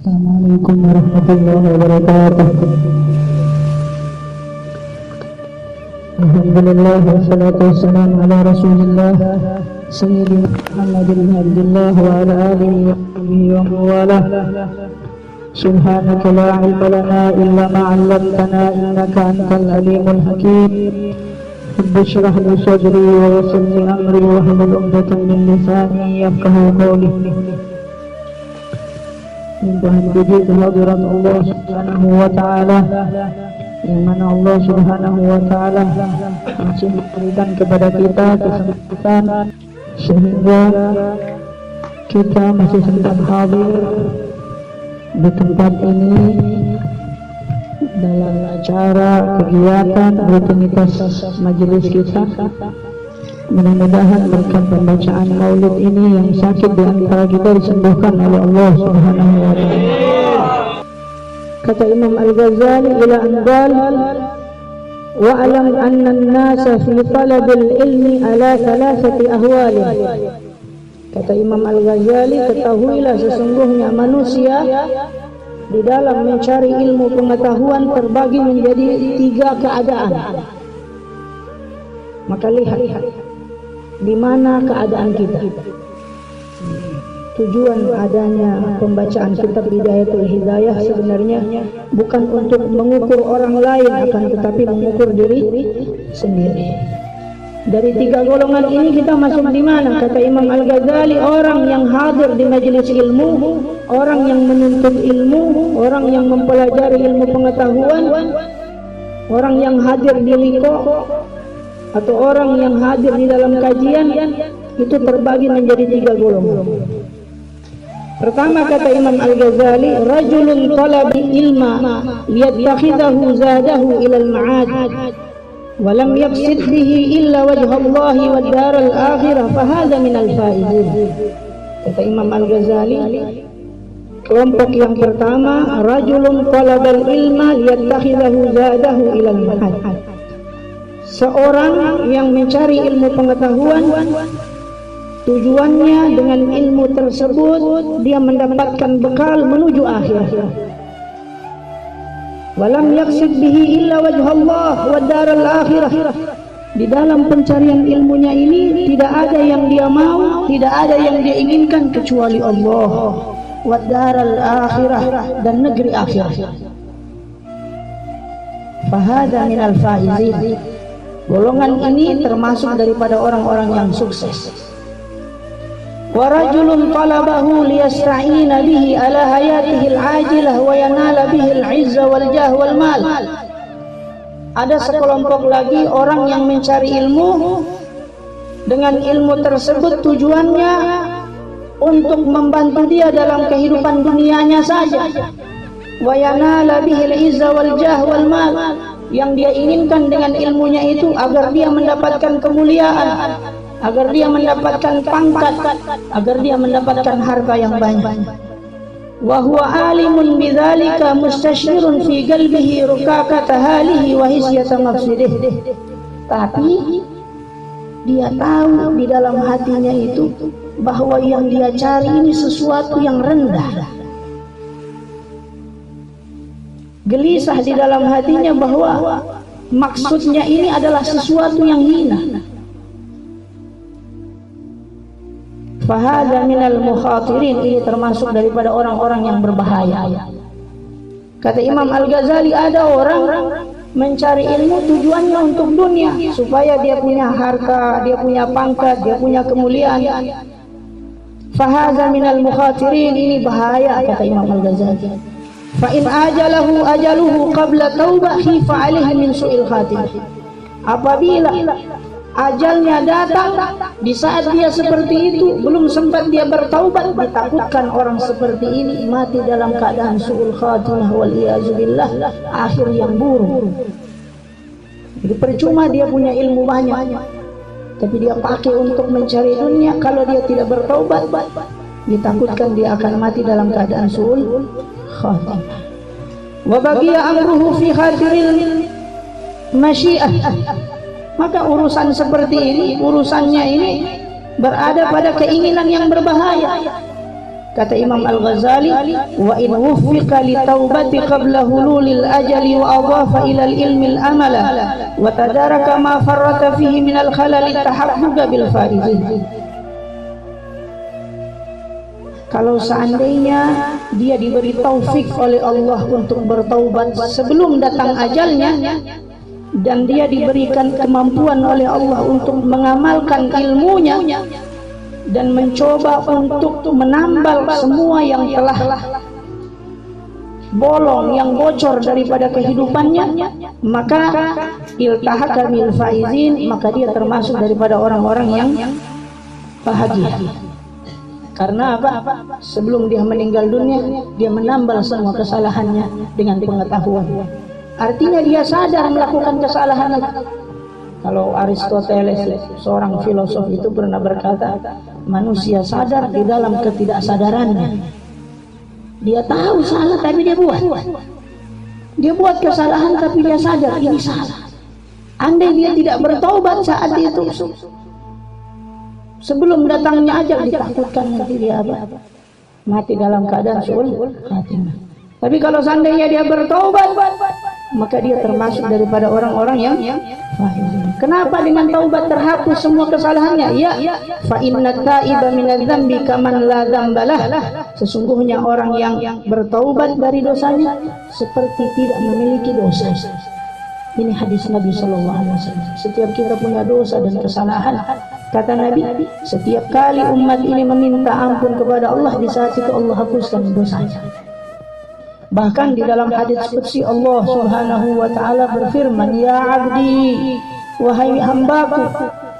Assalamualaikum warahmatullahi wabarakatuh. Alhamdulillah wassalatu wassalamu ala Rasulillah Sayyidina Muhammad bin Abdullah wa ala alihi wa sahbihi wa mawalah. Subhanaka la ilma lana illa ma 'allamtana innaka antal alimul hakim. Rabbi shrah li sadri wa yassir li amri wahlul 'uqdatam min lisani yafqahu qawli. Tuhan puji kehadirat Allah Subhanahu wa ta'ala, yang mana Allah Subhanahu wa ta'ala masih memberikan kepada kita kesempatan sehingga kita masih sempat hadir di tempat ini dalam acara kegiatan rutinitas majelis kita. Mudah-mudahan berkat pembacaan maulid ini yang sakit di antara kita disembuhkan oleh Allah Subhanahu wa ta'ala. Kata Imam Al-Ghazali ila anbal wa'alam anna an-nasa fi talabil ilmi ala thalathati ahwalin. Kata Imam Al-Ghazali, ketahuilah sesungguhnya manusia di dalam mencari ilmu pengetahuan terbagi menjadi 3 keadaan. Maka lihat di mana keadaan kita. Tujuan adanya pembacaan kitab Bidayatul Hidayah sebenarnya bukan untuk mengukur orang lain, akan tetapi mengukur diri sendiri. Dari 3 golongan ini kita masuk di mana? Kata Imam Al-Ghazali, orang yang hadir di majelis ilmu, orang yang menuntut ilmu, orang yang mempelajari ilmu pengetahuan, orang yang hadir di liqa atau orang yang hadir di dalam kajian, itu terbagi menjadi 3 golongan. Pertama kata Imam Al-Ghazali, rajulun talabi ilma liyattakhidhahu zadahu ila al-ma'ad wa lam yaqsid bihi illa wajha Allah wa dar al-akhirah fa hadha min al-faizin. Kata Imam Al-Ghazali, kelompok yang pertama, rajulun talabal ilma liyattakhidhahu zadahu ila al-ma'ad. Seorang yang mencari ilmu pengetahuan, tujuannya dengan ilmu tersebut dia mendapatkan bekal menuju akhir. Walam yaqsid bihi illa wajha Allah wa daral akhirah. Di dalam pencarian ilmunya ini tidak ada yang dia mau, tidak ada yang dia inginkan kecuali Allah wa daral akhirah, dan negeri akhirat. Fahada minal faizin. Golongan ini termasuk daripada orang-orang yang sukses. Wa rajulun talabahu liyasta'ina bihi ala hayatihi al-ajilah wa yanala bihi al-'izza wal jah wal mal. Ada sekelompok lagi orang yang mencari ilmu, dengan ilmu tersebut tujuannya untuk membantu dia dalam kehidupan dunianya saja. Wa yanala bihi al-'izza wal jah wal mal. Yang dia inginkan dengan ilmunya itu agar dia mendapatkan kemuliaan, agar dia mendapatkan pangkat, agar dia mendapatkan harta yang banyak. Wa huwa alimun bidzalika mustashirun fi qalbihi rukakata halihi wa hisyata mafsidih. Tapi dia tahu di dalam hatinya itu bahwa yang dia cari ini sesuatu yang rendah. Gelisah di dalam hatinya bahwa maksudnya ini adalah sesuatu yang hina. Fahada minal mukhatirin, ini termasuk daripada orang-orang yang berbahaya. Kata Imam Al-Ghazali, ada orang mencari ilmu tujuannya untuk dunia, supaya dia punya harta, dia punya pangkat, dia punya kemuliaan. Fahada minal mukhatirin, ini bahaya kata Imam Al-Ghazali. Fa in ajalahu ajaluhu qabla taubah khifa alaihi min su'il khatimah. Apabila ajalnya datang di saat dia seperti itu, belum sempat dia bertaubat, ditakutkan orang seperti ini mati dalam keadaan su'ul khatimah wal iyazubillah, akhir yang buruk. Jadi percuma dia punya ilmu banyak, tapi dia pakai untuk mencari dunia. Kalau dia tidak bertaubat, ditakutkan dia akan mati dalam keadaan su'ul khatimah. Wa baqiya amruhu fi khatiril masyiah. Maka urusan seperti ini, urusannya ini berada pada keinginan yang berbahaya. Kata Imam Al-Ghazali, wa in wuffiqa li taubati qabla hululil ajali wa adhafa ila al-ilmi al-amala wa tadaraka ma farrata fihi min al-khalal tahaqquqa bil faizin. Kalau seandainya dia diberi taufik oleh Allah untuk bertaubat sebelum datang ajalnya, dan dia diberikan kemampuan oleh Allah untuk mengamalkan ilmunya dan mencoba untuk menambal semua yang telah bolong, yang bocor daripada kehidupannya, maka iltahaka bil faizin, maka dia termasuk daripada orang-orang yang bahagia. Karena apa? Sebelum dia meninggal dunia, dia menambal semua kesalahannya dengan pengetahuan. Artinya dia sadar melakukan kesalahan. Kalau Aristoteles, seorang filosof, itu pernah berkata, manusia sadar di dalam ketidaksadarannya. Dia tahu salah tapi dia buat. Dia buat kesalahan tapi dia sadar ini salah. Andai dia tidak bertaubat saat itu, sebelum datangnya ajal, ditakutkan nanti dia apa? Mati dalam keadaan suul khatimah. Tapi kalau seandainya dia bertaubat, maka dia termasuk daripada orang-orang yang faizin. Kenapa dengan taubat terhapus semua kesalahannya? Ya, fa inna taiba minadz-dzambi kaman la dzambalah. Sesungguhnya orang yang bertaubat dari dosanya seperti tidak memiliki dosa. Ini hadis Nabi sallallahu alaihi wasallam. Setiap kita punya dosa dan kesalahan, kata Nabi, setiap kali umat ini meminta ampun kepada Allah, di saat itu Allah hapuskan dosanya. Bahkan di dalam hadis qudsi Allah Subhanahu wa taala berfirman, ya abdi, wahai hambaku,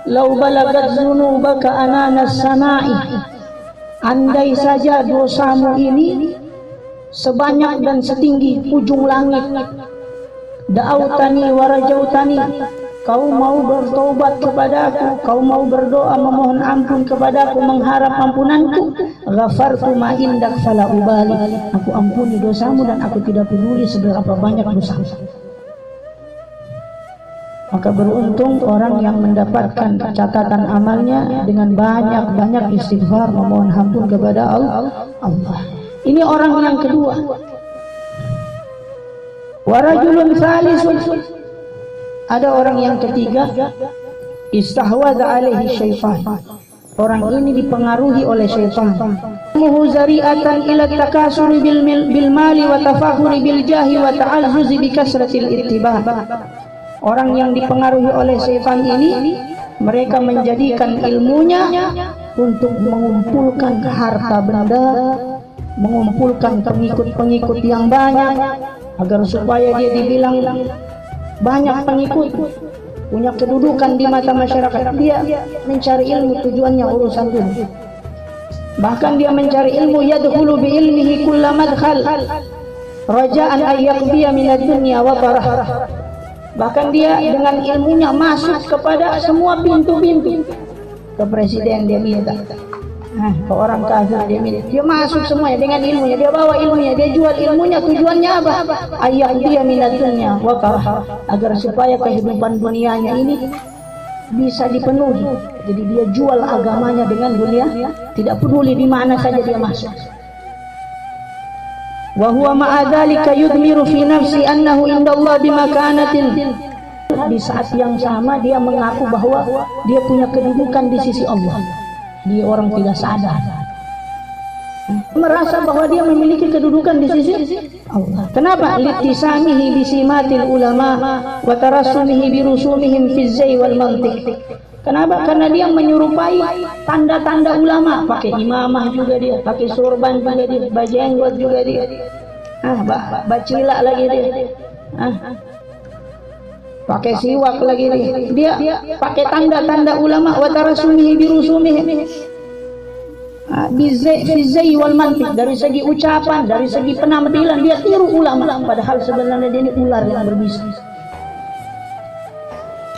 law balagat dzunubaka ananas samai, andai saja dosamu ini sebanyak dan setinggi ujung langit, da'autani wa rajautani, kau mau bertobat kepadaku, kau mau berdoa memohon ampun kepadaku, mengharap ampunanku, ghafartu ma indak fala ubali, aku ampuni dosamu dan aku tidak peduli seberapa banyak dosamu. Maka beruntung orang yang mendapatkan catatan amalnya dengan banyak-banyak istighfar, memohon ampun kepada Allah. Ini orang yang kedua. Wa rajulun salisun, ada orang yang ketiga, istahwadha alaihi syaitan. Orang ini dipengaruhi oleh syaitan. Muhuzari'atan ila takasuri bil mali wa tafakhuri bil jahi wa ta'azzuzi bi kasratil ittiba'. Orang yang dipengaruhi oleh syaitan ini, mereka menjadikan ilmunya untuk mengumpulkan harta benda, mengumpulkan pengikut-pengikut yang banyak, agar supaya dia dibilang banyak pengikut, punya kedudukan di mata masyarakat. Dia mencari ilmu, tujuannya urusan dunia. Bahkan dia mencari ilmu, yadkhulu bi ilmihi kulla madkhal raja'an ay yaqdiya min ad-dunya wa tarah. Bahkan dia dengan ilmunya masuk kepada semua pintu-pintu. Ke presiden dia minta, ke orang kafir dia minta, dia masuk semuanya dengan ilmunya, dia bawa ilmunya, dia jual ilmunya. Tujuannya apa? Ayat dia minatnya wakah, agar supaya kehidupan dunianya ini bisa dipenuhi. Jadi dia jual agamanya dengan dunia, tidak peduli di mana saja dia masuk. Wa huwa ma'adzalika yudmiru fi nafsi annahu indallah bimakanatin. Di saat yang sama dia mengaku bahwa dia punya kedudukan di sisi Allah. Dia orang tidak sadar, merasa bahwa dia memiliki kedudukan di sisi Allah. Kenapa? Litisamihi bisimatil ulama wa tarassumihi birusumihim fi zai wal mantiq. Kenapa? Karena dia menyerupai tanda-tanda ulama, pakai imamah juga dia, pakai sorban juga dia, bajenggot juga dia, bacila lagi dia, pakai siwak lagi dia pakai tanda-tanda ulama, wa tarassumihi birusumihim bizai wal mantiq, dari segi ucapan, dari segi penampilan dia tiru ulama, padahal sebenarnya dia ini ular yang berbisa.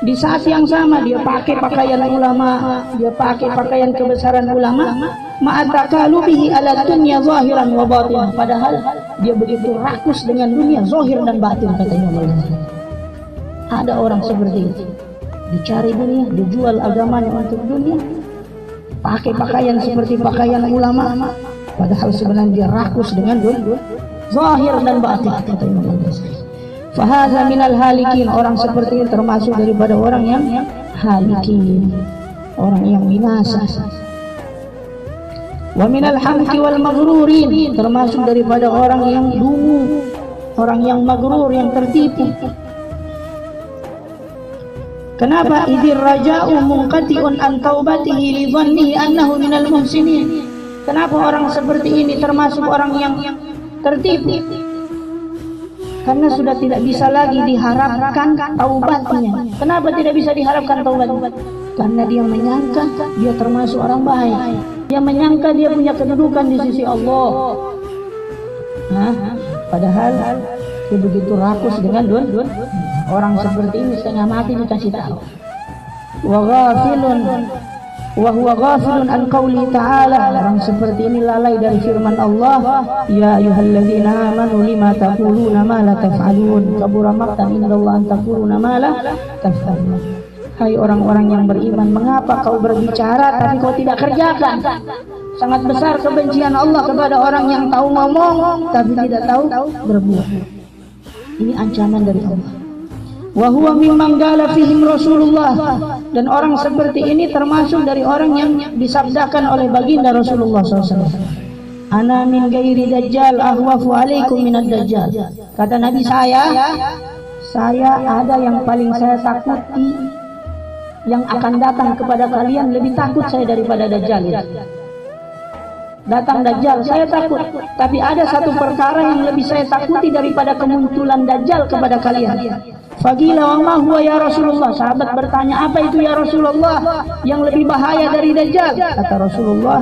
Di saat yang sama dia pakai pakaian ulama, dia pakai pakaian kebesaran ulama, ma'atakalubihi ala dunya zahiran wa batin, padahal dia begitu rakus dengan dunia zahir dan batin, katanya Allah. Ada orang seperti itu, dicari dunia, dijual agamanya untuk dunia, pakai pakaian seperti pakaian ulama, padahal sebenarnya dia rakus dengan zahir dan batin, kata Imam Al-Ghazali. Fahadha minal halikin, orang seperti ini termasuk daripada orang yang halikin, orang yang binasa. Wa minal hamki wal maghrurin, termasuk daripada orang yang dungu, orang yang maghrur, yang tertipu. Kenapa? Idzir raja'u munqati'un an taubatihi li dhannihi annahu minal muhsinin. Kenapa orang seperti ini termasuk orang yang tertipu? Karena sudah tidak bisa lagi diharapkan taubatnya. Kenapa tidak bisa diharapkan taubatnya? Karena dia menyangka dia termasuk orang baik. Dia menyangka dia punya kedudukan di sisi Allah. Padahal dia begitu rakus dengan orang seperti ini, setengah mati dikasih tahu. Wa huwa ghafilun an qauli ta'ala, orang seperti ini lalai dari firman Allah, ya ayyuhalladzina amanu lima taquluna ma la taf'alun, kabura maqtan indallahi an taquluna ma la taf'alun. Hai orang-orang yang beriman, mengapa kau berbicara tapi kau tidak kerjakan? Sangat besar kebencian Allah kepada orang yang tahu ngomong tapi tidak tahu berbuat. Ini ancaman dari Allah. Wa huwa mimman qala fihim Rasulullah, dan orang seperti ini termasuk dari orang yang disabdakan oleh baginda Rasulullah SAW. Ana min ghairi dajjal ahwafu alaikum minad dajjal. Kata Nabi saya ada yang paling saya takuti, yang akan datang kepada kalian lebih takut saya daripada dajjal. Datang dajjal saya takut, tapi ada satu perkara yang lebih saya takuti daripada kemunculan dajjal kepada kalian. Faqila wa ma huwa ya Rasulullah. Sahabat bertanya, apa itu ya Rasulullah yang lebih bahaya dari dajjal? Kata Rasulullah,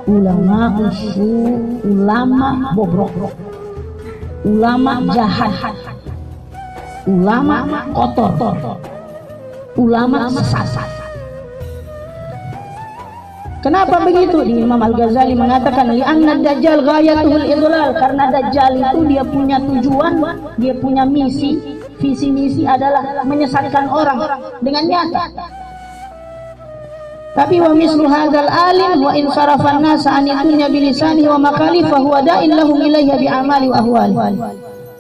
ulama usul, ulama bobrok, ulama jahat, ulama kotor, ulama sesat. Kenapa begitu? Di Imam Al-Ghazali mengatakan, li'anna dajjal ghayatuhul idlal, karena dajjal itu dia punya tujuan, dia punya misi. Visi misi adalah menyesatkan orang dengan nyata. Tapi wa mislu hadzal alim wa in sarafan nas an dunya bilisani wa maqali fa huwa da'in lahum ilayha bi amali wa ahwali.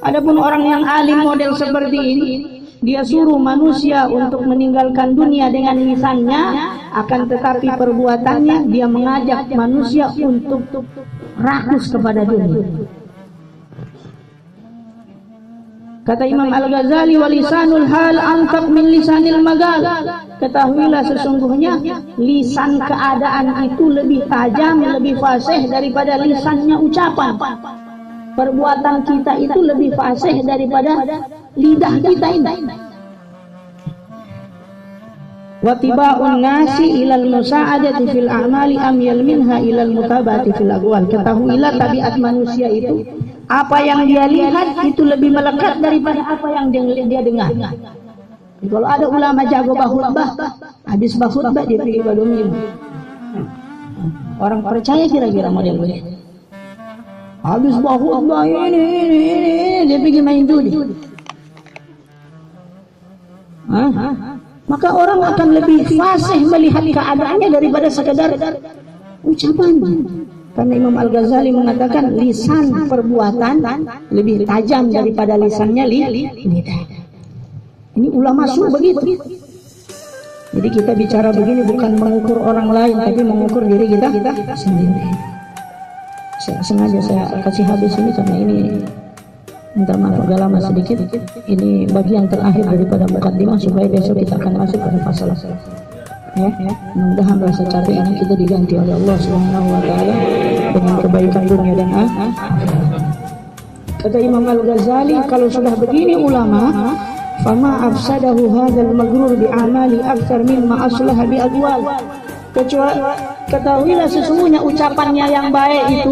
Adapun orang yang alim model seperti ini, dia suruh manusia untuk meninggalkan dunia dengan lisannya, akan tetapi perbuatannya dia mengajak manusia untuk rakus kepada dunia. Kata Imam Al-Ghazali, walisanul hal angkab min lisanil magal. Ketahuilah sesungguhnya lisan keadaan itu lebih tajam, lebih fasih daripada lisannya ucapan. Perbuatan kita itu lebih fasih daripada lidah kita ini. Watiba'un nasi ilal musa'adati fil a'mali amyal minha ilal mutabati fil aqwal. Ketahuilah tabiat manusia itu, apa yang dia lihat itu lebih melekat daripada apa yang dia dengar. Kalau ada ulama jago bahutbah, habis bahutbah dia pergi badumi. Orang percaya kira-kira model begini. Habis bahutbah ini dia pergi main judi. Maka orang akan lebih fasih melihat keadaannya daripada sekedar ucapannya. Karena Imam Al-Ghazali mengatakan lisan perbuatan lebih tajam daripada lisannya lidah. Ini ulama su begitu. Jadi kita bicara begini bukan mengukur orang lain, tapi mengukur diri kita sendiri. Sengaja saya kasih habis ini karena ini, minta maaf agak lama sedikit. Ini bagian terakhir daripada mukaddimah supaya besok kita akan masuk pada pasal. Ya, mudah-mudahan rasa capek ini kita diganti oleh Allah Subhanahu wa taala dengan kebaikan dunia dan akhirat. Kata Imam Al-Ghazali, kalau sudah begini ulama, fama afsadahu hadzal maghrur bi amali aktsar mimma aslaha bi aqwal. Kecuali ketahuilah sesungguhnya ucapannya yang baik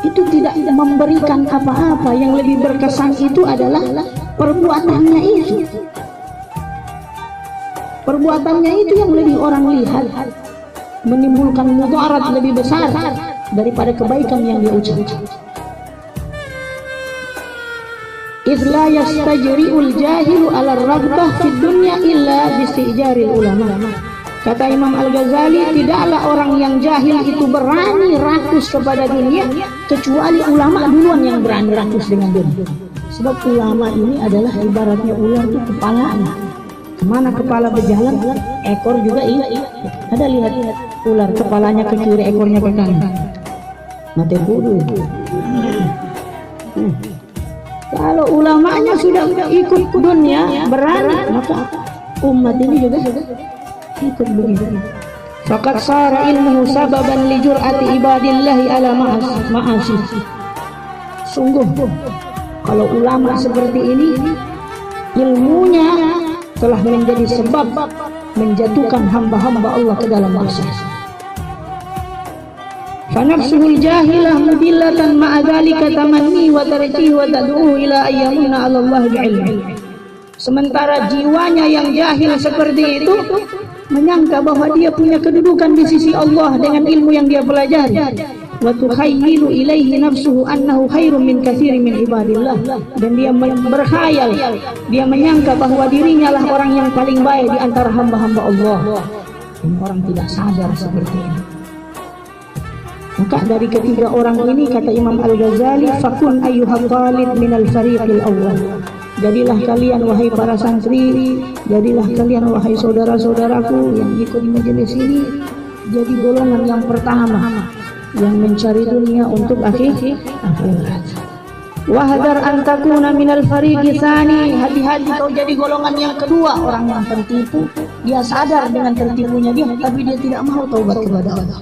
itu tidak memberikan apa-apa, yang lebih berkesan itu adalah perbuatannya itu. Perbuatannya itu yang lebih orang lihat, menimbulkan mudarat lebih besar daripada kebaikan yang dia ucapkan. Idz la yastajri'ul jahilu 'ala ar-raghbah fid dunya illa bistijaril ulama. Kata Imam Al-Ghazali, tidaklah orang yang jahil itu berani rakus kepada dunia kecuali ulama duluan yang berani rakus dengan dunia. Sebab ulama ini adalah ibaratnya ular itu kepalanya. Kemana kepala berjalan, ekor juga ada. Lihat ular, kepalanya ke kiri, ekornya ke kanan. Mati kudu. Kalau ulamanya sudah ikut dunia berani, maka umat ini juga ikut begitu. Faqad sara ilmuhu sababan li jur'ati ibadillahi ala ma'asi. Sungguh kalau ulama seperti ini, ilmunya telah menjadi sebab menjatuhkan hamba-hamba Allah ke dalam maksiat. Fa nafsuhul jahilah mudillatan ma'a dzalika tamanni wa tarjihi wa tad'uhu ila ayyamunna 'ala Allah bi'ilmi. Sementara jiwanya yang jahil seperti itu menyangka bahwa dia punya kedudukan di sisi Allah dengan ilmu yang dia pelajari. Wa tukhayyilu ilaihi nafsuhu annahu khairum min katsirin min ibadillah, dan dia berkhayal, dia menyangka bahwa dirinya lah orang yang paling baik di antara hamba-hamba Allah. Dan orang tidak sadar seperti ini. Maka dari ketiga orang ini, kata Imam Al-Ghazali, fakun ayyuhal talib minal fariqil awwal. Jadilah kalian wahai para santri, jadilah kalian wahai saudara-saudaraku yang ikut majelis ini, jadi golongan yang pertama yang mencari dunia untuk akhirat. Wahdar an takuna minal fariqi tsani, hati-hati kau jadi golongan yang kedua, orang yang tertipu. Dia sadar dengan tertipunya dia, tapi dia tidak mau taubat kepada Allah.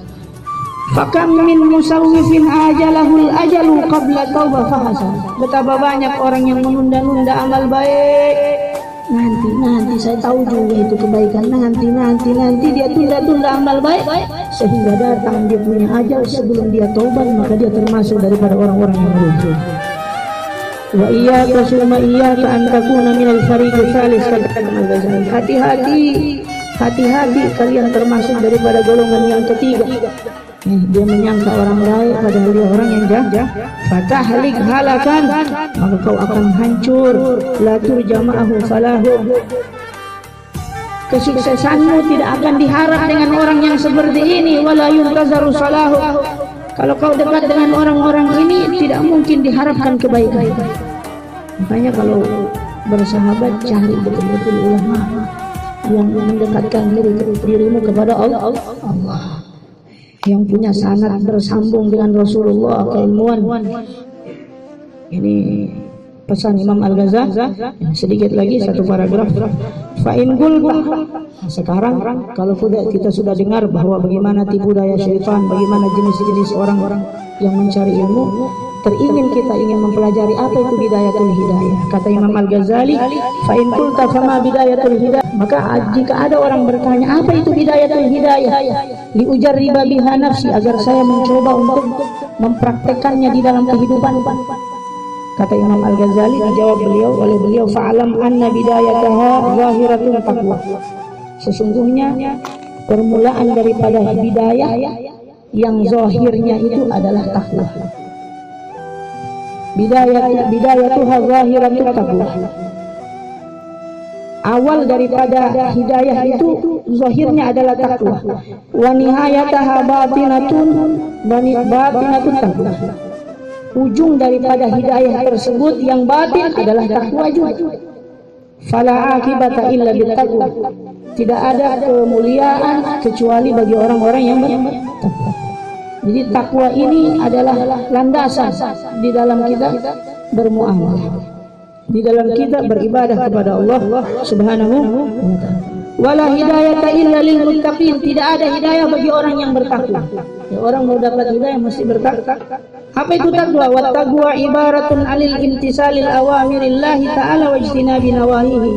Fakam min musawwifin ajalahul ajalu qabla taubah fahasan. Betapa banyak orang yang menunda-nunda amal baik. Nanti saya tahu juga itu kebaikan. Nanti dia tunda-tunda amal baik sehingga datang dia punya ajal sebelum dia taubat, maka dia termasuk daripada orang-orang yang rugi. Wa iyyaka summa iyyaka an takuna minal fariqi tsalis. Hati-hati kalian termasuk daripada golongan yang ketiga. Dia menyangka orang baik padahal dia orang yang jahat. Fatahlik halakan, maka kau akan hancur. La turjama'ahu falahu. Kesuksesanmu tidak akan diharap dengan orang yang seperti ini. Wala yuntazaru salahu. Kalau kau dekat dengan orang-orang ini, tidak mungkin diharapkan kebaikan. Makanya kalau bersahabat, cari betul-betul ulama yang mendekatkan dirimu kepada Allah, yang punya sanad bersambung dengan Rasulullah, keilmuan. Ini pesan Imam Al-Ghazali. Sedikit lagi satu paragraf. Fa in qulta, sekarang kalau kita sudah dengar bahwa bagaimana tipu daya syaitan, bagaimana jenis-jenis orang-orang yang mencari ilmu, kita ingin mempelajari apa itu bidayatul hidayah. Kata Imam Al-Ghazali, fa in qulta fama bidayatul hidayah, maka jika ada orang bertanya apa itu bidayatul hidayah, li ujarriba biha nafsi, agar saya mencoba untuk mempraktekannya di dalam kehidupan. Kata Imam Al-Ghazali, dijawab oleh beliau, fa'alam anna bidayataha zahiratun taqwa. Sesungguhnya permulaan daripada bidayah yang zahirnya itu adalah takwa. Bidayatuha zahiratun taqwa. Awal daripada hidayah itu zahirnya adalah takwa. Wa nihayataha batinatun taqwa. Ujung daripada hidayah tersebut yang batin adalah takwa juga. Fala akibata illa bittaqwa. Tidak ada kemuliaan kecuali bagi orang-orang yang bertakwa. Jadi takwa ini adalah landasan di dalam kita bermuamalah, di dalam kita beribadah kepada Allah Subhanahu wa ta'ala. Wala hidayata illa lil muttaqin. Tidak ada hidayah bagi orang yang bertakwa. Ya, orang mau dapat hidayah mesti bertakwa. Apa itu takwa? Wa taqwa ibaratun alil imtisalil awamirillahi ta'ala wa ijtinabi nawahihi.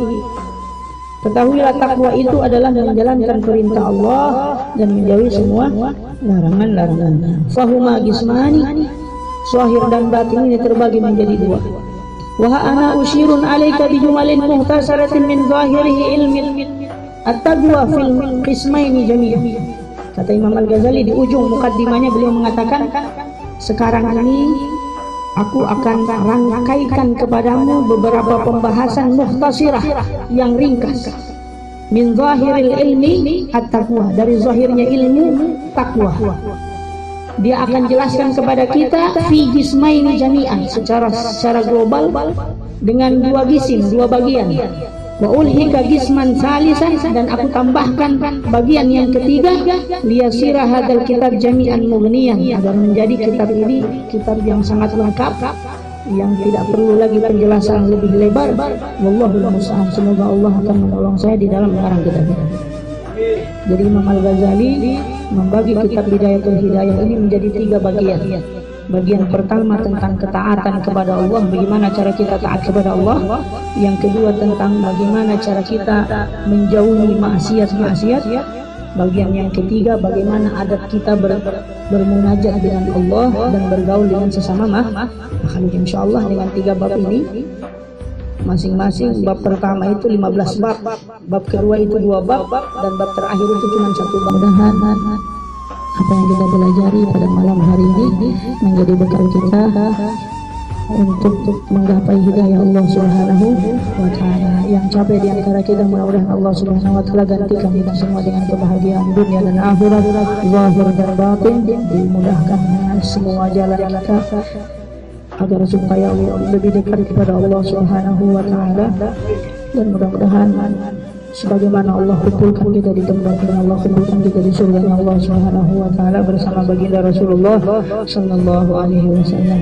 Ketahuilah takwa itu adalah menjalankan perintah Allah dan menjauhi semua larangan-larangannya. Fahuma gismani, zahir dan batin ini terbagi menjadi dua. Wa ana usyirun alaika bi jumalin muhtasaratin min zahirihi ilmin at-taqwa fil qismaini jami'an. Kata Imam Al-Ghazali di ujung mukaddimahnya, beliau mengatakan, sekarang ini aku akan rangkaikan kepadamu beberapa pembahasan mukhtasirah yang ringkas min zahiril ilmi at-taqwa, dari zahirnya ilmu takwa. Dia akan jelaskan kepada kita fi jismaini jami'an, secara global dengan dua jisim, dua bagian. Wa ulhika jisman salisan, dan aku tambahkan bagian yang ketiga, liyasira hadzal kitab jami'an mughniyan, agar menjadi kitab ini kitab yang sangat lengkap, yang tidak perlu lagi penjelasan lebih lebar. Wallahul musta'an. Semoga Allah akan menolong saya di dalam mengarang kitab ini. Jadi Imam Al-Ghazali membagi kitab Bidayatul Hidayah ini menjadi tiga bagian. Bagian pertama tentang ketaatan kepada Allah, bagaimana cara kita taat kepada Allah. Yang kedua tentang bagaimana cara kita menjauhi maksiat-maksiat. Bagian yang ketiga bagaimana adab kita bermunajat dengan Allah dan bergaul dengan sesama makhluk. Insyaallah dengan tiga bab ini, masing-masing bab pertama itu 15 bab, bab kedua itu 2 bab, dan bab terakhir itu cuma 1 bab. Mudah-mudahan apa yang kita pelajari pada malam hari ini menjadi bekal kita untuk menggapai hidayah Allah Subhanahu wa taala. Yang capek di antara kita, mudah-mudahan Allah Subhanahu wa taala gantikan kita semua dengan kebahagiaan dunia dan akhirat, zahir dan batin, dimudahkan semua jalan kita agar supaya lebih dekat kepada Allah Subhanahu wa taala. Dan mudah-mudahan sebagaimana Allah kumpulkan kita di tempat yang Allah kumpulkan kita di surga Allah Subhanahu wa taala bersama baginda Rasulullah sallallahu alaihi wasallam.